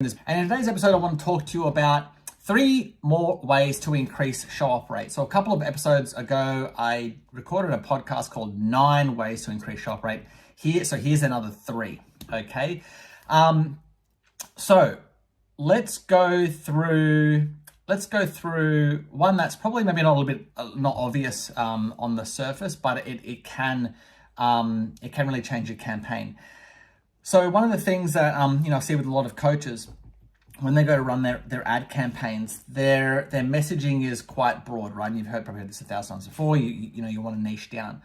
And in today's episode, I want to talk to you about 3 more ways to increase show-up rate. So a couple of episodes ago, I recorded a podcast called 9 ways to increase show-up rate. Here's another 3, okay? So let's go through one that's probably maybe not a little bit not obvious on the surface, but it can really change your campaign. So one of the things that I see with a lot of coaches when they go to run their ad campaigns, their messaging is quite broad, right? And you've probably heard this 1,000 times before. You want to niche down,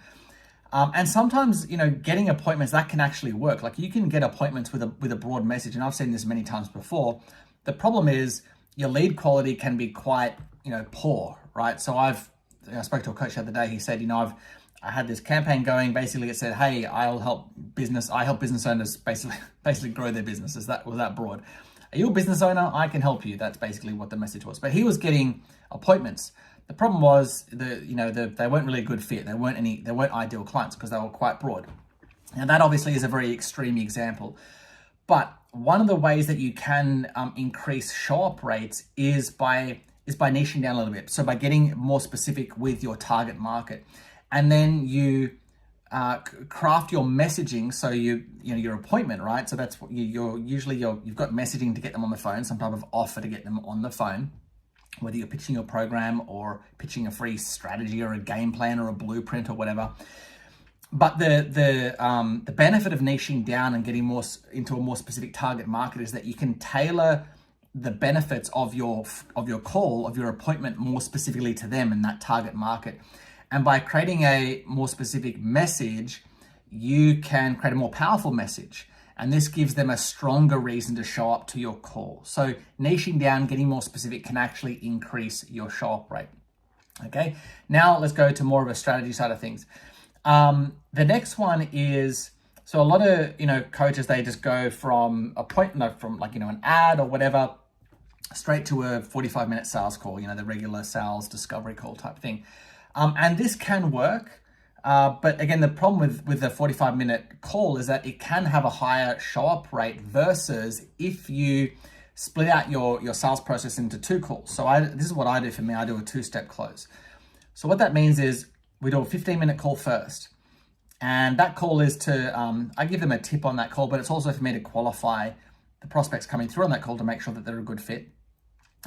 and sometimes getting appointments that can actually work. Like you can get appointments with a broad message, and I've seen this many times before. The problem is your lead quality can be quite poor, right? So I spoke to a coach the other day. He said, I had this campaign going. Basically, it said, "Hey, I help business owners basically grow their business." Was that broad? Are you a business owner? I can help you. That's basically what the message was. But he was getting appointments. The problem was they weren't really a good fit. They weren't ideal clients because they were quite broad. Now that obviously is a very extreme example. But one of the ways that you can increase show-up rates is by niching down a little bit. So by getting more specific with your target market. And then you craft your messaging so your appointment, right? So that's what you've got messaging to get them on the phone, some type of offer to get them on the phone, whether you're pitching your program or pitching a free strategy or a game plan or a blueprint or whatever. But the benefit of niching down and getting more into a more specific target market is that you can tailor the benefits of your call, of your appointment, more specifically to them in that target market. And by creating a more specific message, you can create a more powerful message. And this gives them a stronger reason to show up to your call. So niching down, getting more specific can actually increase your show-up rate. Okay, now let's go to more of a strategy side of things. The next one is, so a lot of, coaches, they just go from an ad or whatever, straight to a 45-minute sales call, the regular sales discovery call type thing. And this can work, but again, the problem with the 45-minute call is that it can have a higher show-up rate versus if you split out your sales process into 2 calls. So this is what I do for me. I do a 2-step close. So what that means is we do a 15-minute call first. And that call is to, I give them a tip on that call, but it's also for me to qualify the prospects coming through on that call to make sure that they're a good fit.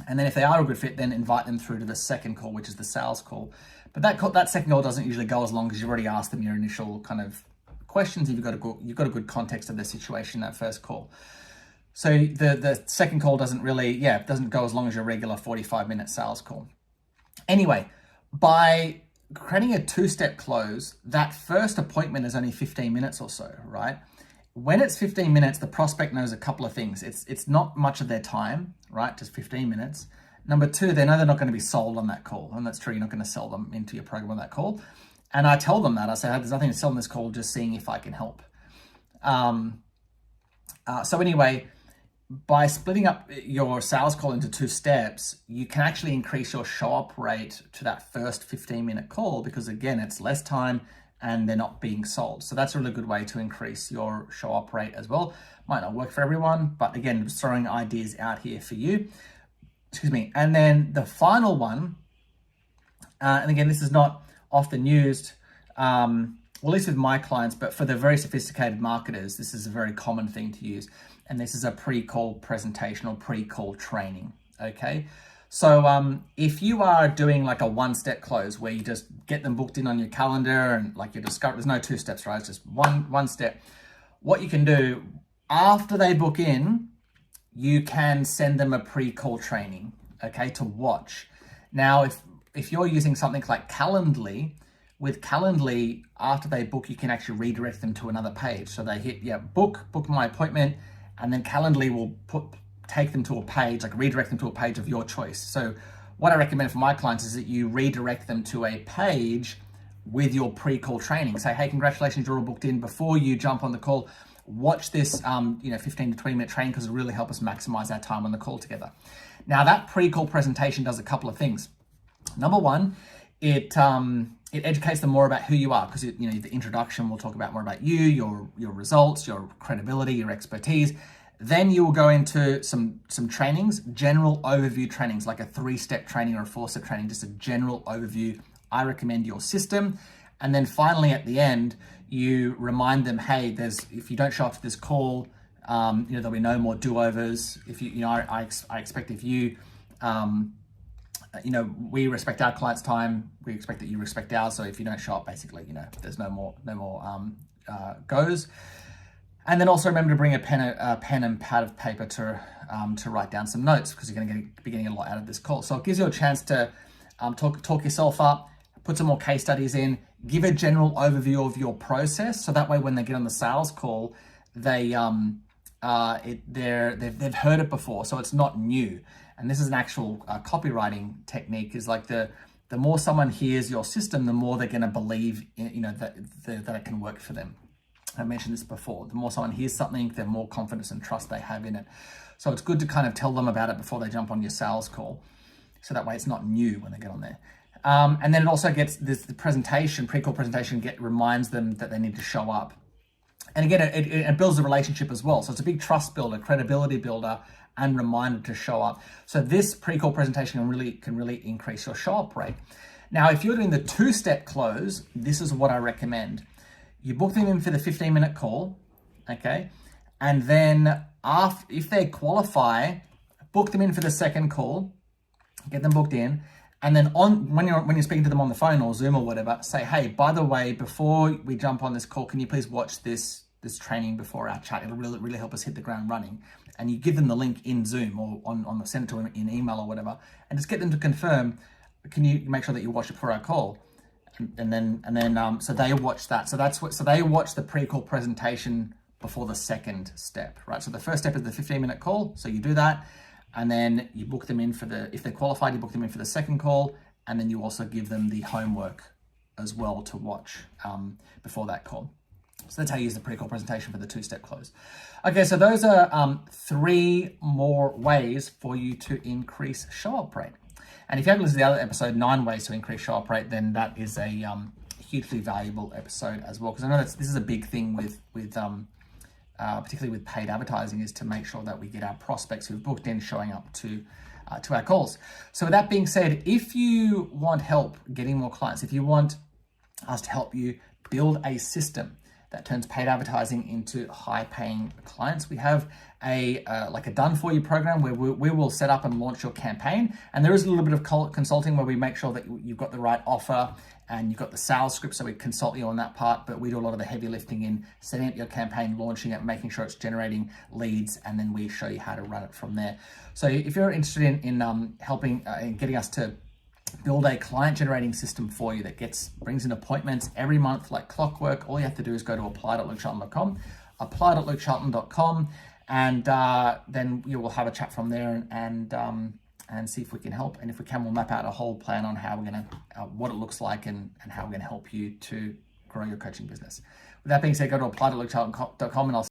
And then if they are a good fit, then invite them through to the second call, which is the sales call. But that second call doesn't usually go as long as you've already asked them your initial kind of questions. You've got a good context of their situation, that first call. So the second call doesn't go as long as your regular 45-minute sales call. Anyway, by creating a 2-step close, that first appointment is only 15 minutes or so, right? When it's 15 minutes, the prospect knows a couple of things. It's not much of their time, right? Just 15 minutes. Number 2, they know they're not going to be sold on that call. And that's true. You're not going to sell them into your program on that call. And I tell them that. I say, there's nothing to sell on this call, just seeing if I can help. So anyway, by splitting up your sales call into 2 steps, you can actually increase your show-up rate to that first 15-minute call because, again, it's less time and they're not being sold. So that's a really good way to increase your show-up rate as well. Might not work for everyone, but again, just throwing ideas out here for you. Excuse me. And then the final one, and again, this is not often used, well, at least with my clients, but for the very sophisticated marketers, this is a very common thing to use. And this is a pre-call presentation or pre-call training, okay? So if you are doing like a 1-step close where you just get them booked in on your calendar and like you discover, there's no 2 steps, right? It's just one step. What you can do after they book in, you can send them a pre-call training, okay, to watch. Now, if you're using something like Calendly, with Calendly, after they book, you can actually redirect them to another page. So they hit, book my appointment, and then Calendly will take them to a page, like redirect them to a page of your choice. So what I recommend for my clients is that you redirect them to a page with your pre-call training. Say, hey, congratulations, you're all booked in. Before you jump on the call, watch this 15 to 20-minute training because it really help us maximize our time on the call together. Now that pre-call presentation does a couple of things. Number 1, it educates them more about who you are because the introduction will talk about more about you, your results, your credibility, your expertise. Then you will go into some trainings, general overview trainings, like a 3-step training or a 4-step training, just a general overview. I recommend your system. And then finally at the end, you remind them, hey, if you don't show up to this call, there'll be no more do-overs. If I expect if you, we respect our clients' time, we expect that you respect ours. So if you don't show up, basically, there's no more goes. And then also remember to bring a pen and pad of paper to write down some notes, because you're going to be getting a lot out of this call. So it gives you a chance to talk yourself up, put some more case studies in, give a general overview of your process. So that way, when they get on the sales call, they've heard it before, so it's not new. And this is an actual copywriting technique. Is like the more someone hears your system, the more they're going to believe that it can work for them. I mentioned this before. The more someone hears something, the more confidence and trust they have in it. So it's good to kind of tell them about it before they jump on your sales call. So that way it's not new when they get on there. And then it also gets the pre-call presentation reminds them that they need to show up. And again, it builds a relationship as well. So it's a big trust builder, credibility builder, and reminder to show up. So this pre-call presentation can really increase your show up rate. Now, if you're doing the 2-step close, this is what I recommend. You book them in for the 15-minute call, okay? And then if they qualify, book them in for the second call, get them booked in. And then when you're speaking to them on the phone or Zoom or whatever, say, hey, by the way, before we jump on this call, can you please watch this training before our chat? It'll really help us hit the ground running. And you give them the link in Zoom or send it to them in email or whatever, and just get them to confirm. Can you make sure that you watch it before our call? And then so they watch that. So they watch the pre-call presentation before the second step, right? So the first step is the 15-minute call. So you do that. And then you book them in if they're qualified, you book them in for the second call. And then you also give them the homework as well to watch before that call. So that's how you use the pre-call presentation for the 2-step close. Okay, so those are 3 more ways for you to increase show-up rate. And if you haven't listened to the other episode, 9 ways to increase show-up rate, then that is a hugely valuable episode as well. Because I know this is a big thing with particularly with paid advertising, is to make sure that we get our prospects who've booked in showing up to our calls. So with that being said, if you want help getting more clients, if you want us to help you build a system that turns paid advertising into high-paying clients, we have a done-for-you program where we will set up and launch your campaign. And there is a little bit of consulting where we make sure that you've got the right offer and you've got the sales script, so we consult you on that part, but we do a lot of the heavy lifting in setting up your campaign, launching it, making sure it's generating leads, and then we show you how to run it from there. So if you're interested in helping in getting us to build a client generating system for you that brings in appointments every month like clockwork, all you have to do is go to apply.lukecharlton.com, apply.lukecharlton.com, and then you will have a chat from there and see if we can help. And if we can, we'll map out a whole plan on how we're going to, what it looks like and how we're going to help you to grow your coaching business. With that being said, go to apply.lukecharlton.com and I'll